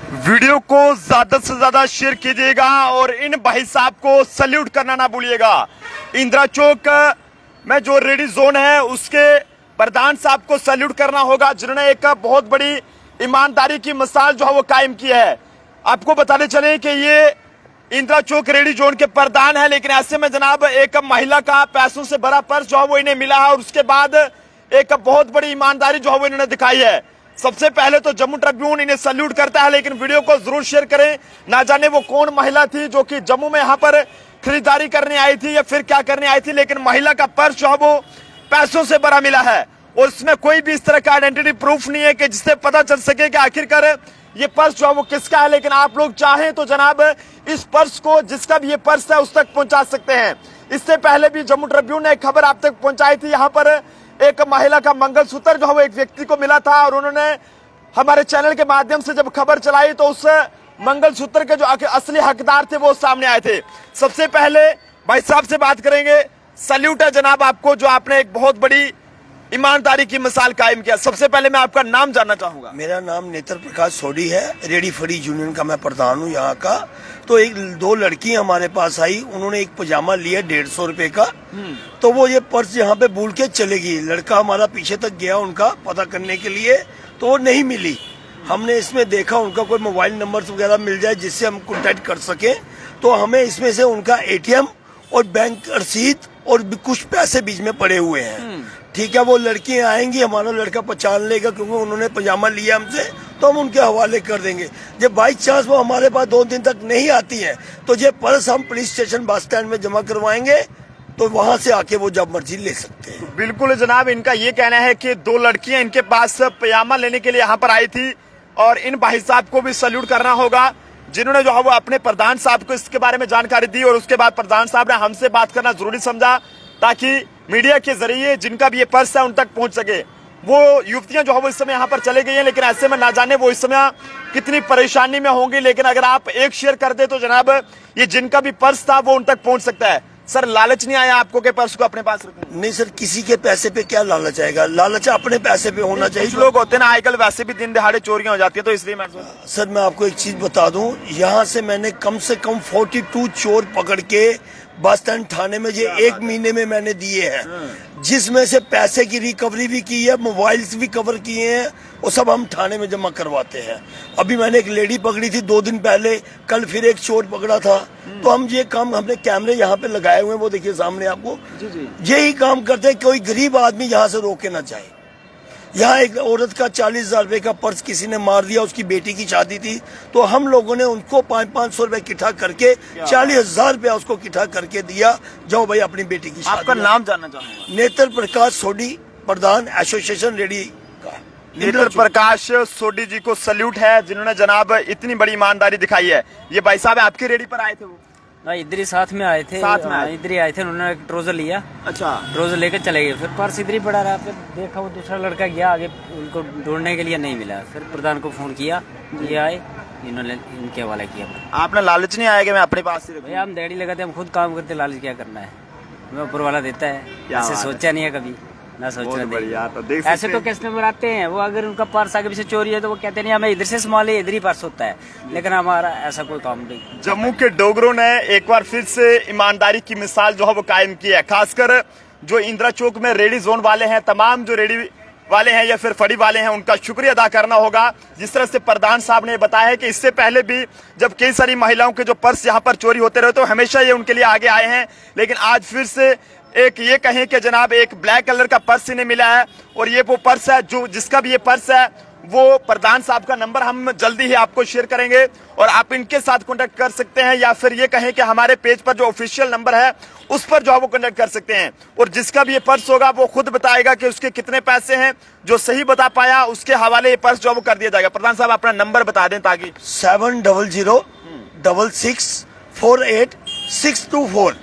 Video को ज्यादा से ज्यादा शेयर कीजिएगा और इन भाई साहब को सल्यूट करना ना भूलिएगा। इंदिरा चौक में जो रेडी जोन है उसके प्रधान साहब को सल्यूट करना होगा, जिन्होंने एक बहुत बड़ी ईमानदारी की मिसाल जो है वो कायम की है। आपको बताते चले कि ये इंदिरा चौक रेडी जोन के प्रधान है, लेकिन ऐसे में जनाब एक महिला का पैसों से भरा पर्स जो है वो इन्हें मिला है और उसके बाद एक बहुत बड़ी ईमानदारी जो है वो इन्होंने दिखाई है। सबसे पहले तो जम्मू ट्रिब्यून इन्हें सल्यूट करता है, लेकिन वीडियो को जरूर शेयर करें। ना जाने वो कौन महिला थी जो कि जम्मू में यहाँ पर खरीदारी करने आई थी या फिर क्या करने आई थी, लेकिन महिला का पर्स जो है वो पैसों से भरा मिला है और इसमें कोई भी इस तरह का आइडेंटिटी प्रूफ नहीं है कि जिससे पता चल सके कि आखिरकार ये पर्स जो है वो किसका है। लेकिन आप लोग चाहें तो जनाब इस पर्स को, जिसका भी ये पर्स है, उस तक पहुंचा सकते हैं। इससे पहले भी जम्मू ट्रिब्यून ने एक खबर आप तक पहुंचाई थी। यहाँ पर एक महिला का मंगलसूत्र जो है वो एक व्यक्ति को मिला था और उन्होंने हमारे चैनल के माध्यम से जब खबर चलाई तो उस मंगलसूत्र के जो असली हकदार थे वो सामने आए थे। सबसे पहले भाई साहब से बात करेंगे। सल्यूट है जनाब आपको, जो आपने एक बहुत बड़ी ईमानदारी की मिसाल कायम किया। सबसे पहले मैं आपका नाम जानना चाहूंगा। मेरा नाम नेत्र प्रकाश सोडी है, रेडी फड़ी यूनियन का मैं प्रधान हूँ यहाँ का। तो दो लड़की हमारे पास आई, उन्होंने एक पजामा लिया 150 रुपए का, तो वो ये पर्स यहाँ पे भूल के चले गई। लड़का हमारा पीछे तक गया उनका पता करने के लिए, तो वो नहीं मिली। हमने इसमें देखा उनका कोई मोबाइल नंबर वगैरह मिल जाए जिससे हम कॉन्टेक्ट कर सके, तो हमें इसमें से उनका ATM और बैंक रसीद और भी कुछ पैसे बीच में पड़े हुए हैं। ठीक है, वो लड़की आएंगी, हमारा लड़का पहचान लेगा क्योंकि उन्होंने पजामा लिया हमसे, तो हम उनके हवाले कर देंगे। जब बाई चांस वो हमारे पास 2 दिन तक नहीं आती है तो ये पर्स हम पुलिस स्टेशन बस स्टैंड में जमा करवाएंगे, तो वहां से आके वो जब मर्जी ले सकते हैं। बिल्कुल जनाब, इनका ये कहना है कि 2 लड़कियां इनके पास पजामा लेने के लिए यहाँ पर आई थी और इन भाई साहब को भी सल्यूट करना होगा, जिन्होंने जो है वो अपने प्रधान साहब को इसके बारे में जानकारी दी और उसके बाद प्रधान साहब ने हमसे बात करना जरूरी समझा ताकि मीडिया के जरिए जिनका भी ये पर्स है उन तक पहुंच सके। वो युवतियां जो है वो इस समय यहाँ पर चले गई हैं, लेकिन ऐसे में ना जाने वो इस समय कितनी परेशानी में होंगी। लेकिन अगर आप एक शेयर कर दे तो जनाब ये जिनका भी पर्स था वो उन तक पहुंच सकता है। सर, लालच नहीं आया आपको के पर्स को अपने पास रखने? नहीं सर, किसी के पैसे पे क्या लालच आएगा, लालच अपने पैसे पे होना चाहिए। कुछ लोग होते हैं ना, आजकल वैसे भी दिन दिहाड़े चोरियां हो जाती है, तो इसलिए मैं सर मैं आपको एक चीज बता दूं, यहाँ से मैंने कम से कम 42 चोर पकड़ के बस स्टैंड थाने में ये 1 महीने में मैंने दिए हैं, जिसमें से पैसे की रिकवरी भी की है, मोबाइल्स भी कवर किए हैं, वो सब हम थाने में जमा करवाते हैं। अभी मैंने एक लेडी पकड़ी थी 2 दिन पहले, कल फिर एक चोर पकड़ा था। तो हम ये काम, हमने कैमरे यहाँ पे लगाए हुए हैं, वो देखिए सामने आपको, यही काम करते हैं। कोई गरीब आदमी यहाँ से रोके ना जाए। यहाँ एक औरत का 40,000 रुपए का पर्स किसी ने मार दिया, उसकी बेटी की शादी थी, तो हम लोगों ने उनको 500 रुपए इकट्ठा करके 40,000 रुपया उसको इकट्ठा करके दिया। जाओ भाई अपनी बेटी की शादी। आपका नाम जानना चाहूंगा। नेत्र प्रकाश सोडी, प्रधान एसोसिएशन रेडी का। नेत्र प्रकाश सोडी जी को सल्यूट है, जिन्होंने जनाब इतनी बड़ी ईमानदारी दिखाई है। ये भाई साहब आपके रेडी पर आए थे? वो इधर ही साथ में आए थे, इधर ही आए थे। उन्होंने एक ट्रोजर लिया, अच्छा ट्रोजर लेकर चले गए। फिर पर्स इधर ही पड़ा रहा। फिर देखा वो दूसरा लड़का गया आगे, उनको ढूंढने के लिए नहीं मिला। फिर प्रधान को फोन किया, ये आए, इन्होंने इनके हवाला किया। आपने लालच नहीं आया कि मैं अपने पास ही भैया हम दिहाड़ी लगाते, हम खुद काम करते, लालच क्या करना है, हमें ऊपर वाला देता है। ऐसे सोचा नहीं है कभी, ना सोचना नहीं। ऐसे तो कस्टमर आते हैं, वो अगर उनका पर्स आगे पीछे चोरी है तो वो कहते नहीं हमें इधर से संभाले, इधर ही पर्स होता है, लेकिन हमारा ऐसा कोई काम नहीं। जम्मू के डोगरों ने एक बार फिर से ईमानदारी की मिसाल जो है वो कायम की है। खासकर जो इंदिरा चौक में रेडी जोन वाले हैं, तमाम जो रेडी वाले हैं या फिर फड़ी वाले हैं, उनका शुक्रिया अदा करना होगा। जिस तरह से प्रधान साहब ने बताया है कि इससे पहले भी जब कई सारी महिलाओं के जो पर्स यहाँ पर चोरी होते रहे तो हमेशा ये उनके लिए आगे आए हैं, लेकिन आज फिर से एक ये कहें कि जनाब एक ब्लैक कलर का पर्स इन्हें मिला है और ये वो पर्स है जो जिसका भी ये पर्स है वो प्रधान साहब का नंबर हम जल्दी ही आपको शेयर करेंगे और आप इनके साथ कांटेक्ट कर सकते हैं, या फिर ये कहें कि हमारे पेज पर जो ऑफिशियल नंबर है उस पर जो है वो कांटेक्ट कर सकते हैं। और जिसका भी ये पर्स होगा वो खुद बताएगा कि उसके कितने पैसे हैं। जो सही बता पाया उसके हवाले ये पर्स जो है वो कर दिया जाएगा। प्रधान साहब अपना नंबर बता दें ताकि 7006648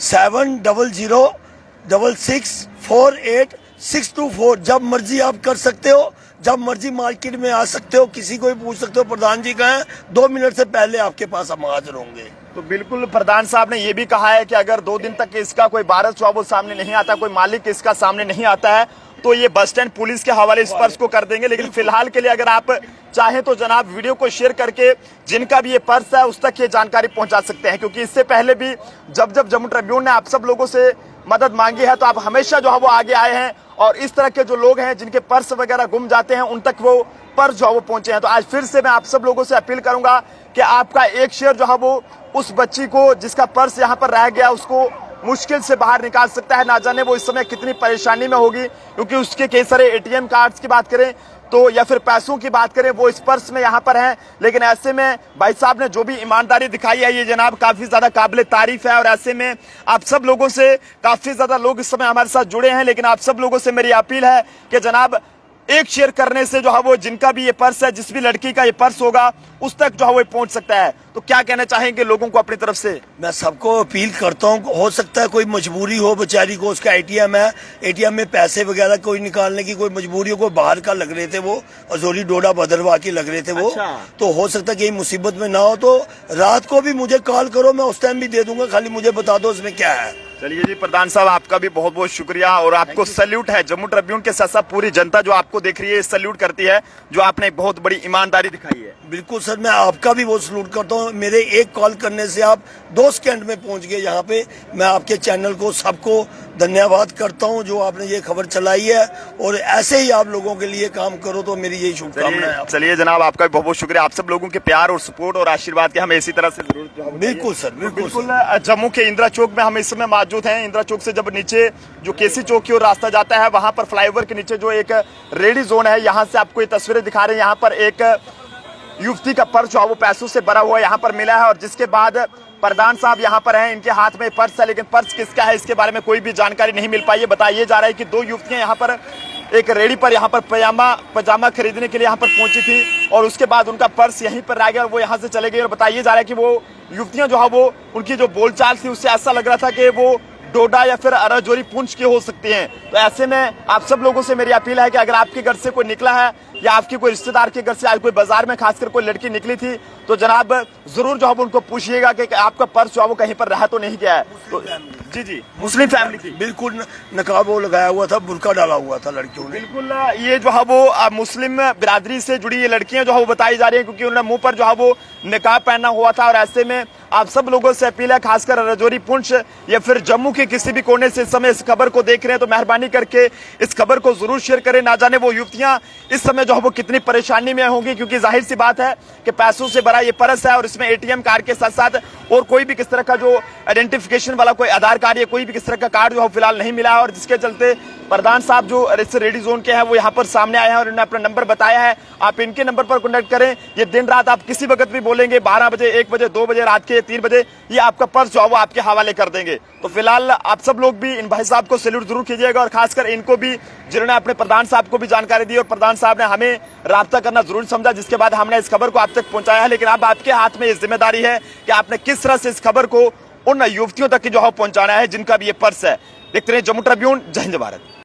7006648 जब मर्जी आप कर सकते हो, जब मर्जी मार्केट में आ सकते हो, किसी को भी पूछ सकते हो प्रधान जी कहाँ हैं, 2 मिनट से पहले आपके पास हम हाजिर होंगे। तो बिल्कुल प्रधान साहब ने ये भी कहा है कि अगर 2 दिन तक इसका कोई वारस जो है वो सामने नहीं आता, कोई मालिक इसका सामने नहीं आता है तो ये बस स्टैंड पुलिस के हवाले इस पर्स को कर देंगे। लेकिन फिलहाल के लिए अगर आप चाहें तो जनाब वीडियो को शेयर करके जिनका भी ये पर्स है उस तक ये जानकारी पहुंचा सकते हैं, क्योंकि इससे पहले भी जब जम्मू ट्रिब्यून ने आप सब लोगों से मदद मांगी है तो आप हमेशा जो है वो आगे आए हैं और इस तरह के जो लोग हैं जिनके पर्स वगैरह गुम जाते हैं उन तक वो पर्स जो है वो पहुंचे हैं। तो आज फिर से मैं आप सब लोगों से अपील करूंगा कि आपका एक शेयर जो है वो उस बच्ची को जिसका पर्स यहाँ पर रह गया उसको मुश्किल से बाहर निकाल सकता है। ना जाने वो इस समय कितनी परेशानी में होगी, क्योंकि उसके कई सारे एटीएम कार्ड्स की बात करें तो या फिर पैसों की बात करें वो इस पर्स में यहाँ पर हैं। लेकिन ऐसे में भाई साहब ने जो भी ईमानदारी दिखाई है ये जनाब काफी ज्यादा काबिले तारीफ है। और ऐसे में आप सब लोगों से काफी ज्यादा लोग इस समय हमारे साथ जुड़े हैं, लेकिन आप सब लोगों से मेरी अपील है कि जनाब एक शेयर करने से जो है वो जिनका भी ये पर्स है, जिस भी लड़की का ये पर्स होगा उस तक जो है वो पहुंच सकता है। तो क्या कहना चाहेंगे लोगों को अपनी तरफ से? मैं सबको अपील करता हूँ, हो सकता है कोई मजबूरी हो बेचारी को, उसका एटीएम है, एटीएम में पैसे वगैरह कोई निकालने की कोई मजबूरी हो, कोई बाहर का लग रहे थे वो अजोरी डोडा भद्रवा की लग रहे थे वो। अच्छा। तो हो सकता है कि मुसीबत में ना हो तो रात को भी मुझे कॉल करो, मैं उस टाइम भी दे दूंगा, खाली मुझे बता दो इसमें क्या है। चलिए जी प्रधान साहब आपका भी बहुत बहुत शुक्रिया और आपको सैल्यूट है। जम्मू ट्रिब्यून के साथ साथ पूरी जनता जो आपको देख रही है सैल्यूट करती है, जो आपने एक बहुत बड़ी ईमानदारी दिखाई है। बिल्कुल सर, मैं आपका भी बहुत सलूट करता हूँ। मेरे एक कॉल करने से आप 2 सेकंड में पहुंच गए यहाँ पे। मैं आपके चैनल को सबको धन्यवाद करता हूँ जो आपने ये खबर चलाई है, और ऐसे ही आप लोगों के लिए काम करो तो मेरी यही शुभकामनाएं हैं। चलिए जनाब आपका भी बहुत बहुत शुक्रिया। आप सब लोगों के प्यार और सपोर्ट और आशीर्वाद के हमें इसी तरह से जरूर। बिल्कुल सर, बिल्कुल। जम्मू के इंदिरा चौक में हम इस समय मौजूद हैं। इंदिरा चौक से जब नीचे जो केसी चौक की ओर रास्ता जाता है वहां पर फ्लाईओवर के नीचे जो एक रेडी जोन है, यहाँ से आपको ये तस्वीरें दिखा रहे हैं। यहाँ पर एक युवती का पर्स जो है वो पैसों से भरा हुआ यहाँ पर मिला है और जिसके बाद प्रधान साहब यहाँ पर हैं, इनके हाथ में पर्स है, लेकिन पर्स किसका है इसके बारे में कोई भी जानकारी नहीं मिल पाई है। बताइए जा रहा है कि 2 युवतियां यहाँ पर एक रेडी पर यहाँ पर पजामा खरीदने के लिए यहाँ पर पहुंची थी और उसके बाद उनका पर्स यहीं पर रह गया और वो यहाँ से चले गए। और बताइए जा रहा है कि वो युवतियां जो है वो उनकी जो बोलचाल थी उससे ऐसा लग रहा था कि वो डोडा या फिर राजौरी पुंछ की हो सकती हैं। तो ऐसे में आप सब लोगों से मेरी अपील है कि अगर आपके घर से कोई निकला है या आपके कोई रिश्तेदार के घर से आज कोई बाजार में खासकर कोई लड़की निकली थी तो जनाब जरूर जो है उनको पूछिएगा कि आपका पर्स जो है वो कहीं पर रह तो नहीं गया है। तो जी मुस्लिम फैमिली की बिल्कुल नकाब वो लगाया हुआ था, बुर्का डाला हुआ था लड़कियों ने। बिल्कुल ये जो है वो मुस्लिम बिरादरी से जुड़ी ये लड़कियां जो है वो बताई जा रही है, क्योंकि उन्होंने मुंह पर जो है वो निकाब पहना हुआ था। और ऐसे में आप सब लोगों से अपील है, खासकर राजौरी पुंछ या फिर जम्मू के किसी भी कोने से इस समय इस खबर को देख रहे हैं तो मेहरबानी करके इस खबर को जरूर शेयर करें। ना जाने वो युवतियां इस समय जो है वो कितनी परेशानी में होंगी, क्योंकि जाहिर सी बात है कि पैसों से भरा ये पर्स है और इसमें एटीएम कार्ड के साथ साथ और कोई भी किस तरह का जो आइडेंटिफिकेशन वाला कोई आधार कार्ड या कोई भी किस तरह का कार्ड जो है फिलहाल नहीं मिला है। और जिसके चलते प्रधान साहब जो इस रेडी जोन के हैं वो यहाँ पर सामने आए हैं और इन्होंने अपना नंबर बताया है। आप इनके नंबर पर कॉन्टेक्ट करें। ये दिन रात आप किसी वक्त भी बोलेंगे, 12 बजे, 1 बजे, 2 बजे, रात के 3 बजे, ये आपका पर्स जो है वो आपके हवाले कर देंगे। तो फिलहाल आप सब लोग भी इन भाई साहब को सैल्यूट जरूर कीजिएगा और खासकर इनको भी जिन्होंने अपने प्रधान साहब को भी जानकारी दी और प्रधान साहब ने हमें राब्ता करना जरूर समझा, जिसके बाद हमने इस खबर को आप तक पहुंचाया है। लेकिन अब आपके हाथ में ये जिम्मेदारी है कि आपने किस तरह से इस खबर को उन युवतियों तक जो है पहुंचाना है जिनका भी ये पर्स है। देखते रहिए जम्मू ट्रिब्यून। जय हिंद भारत।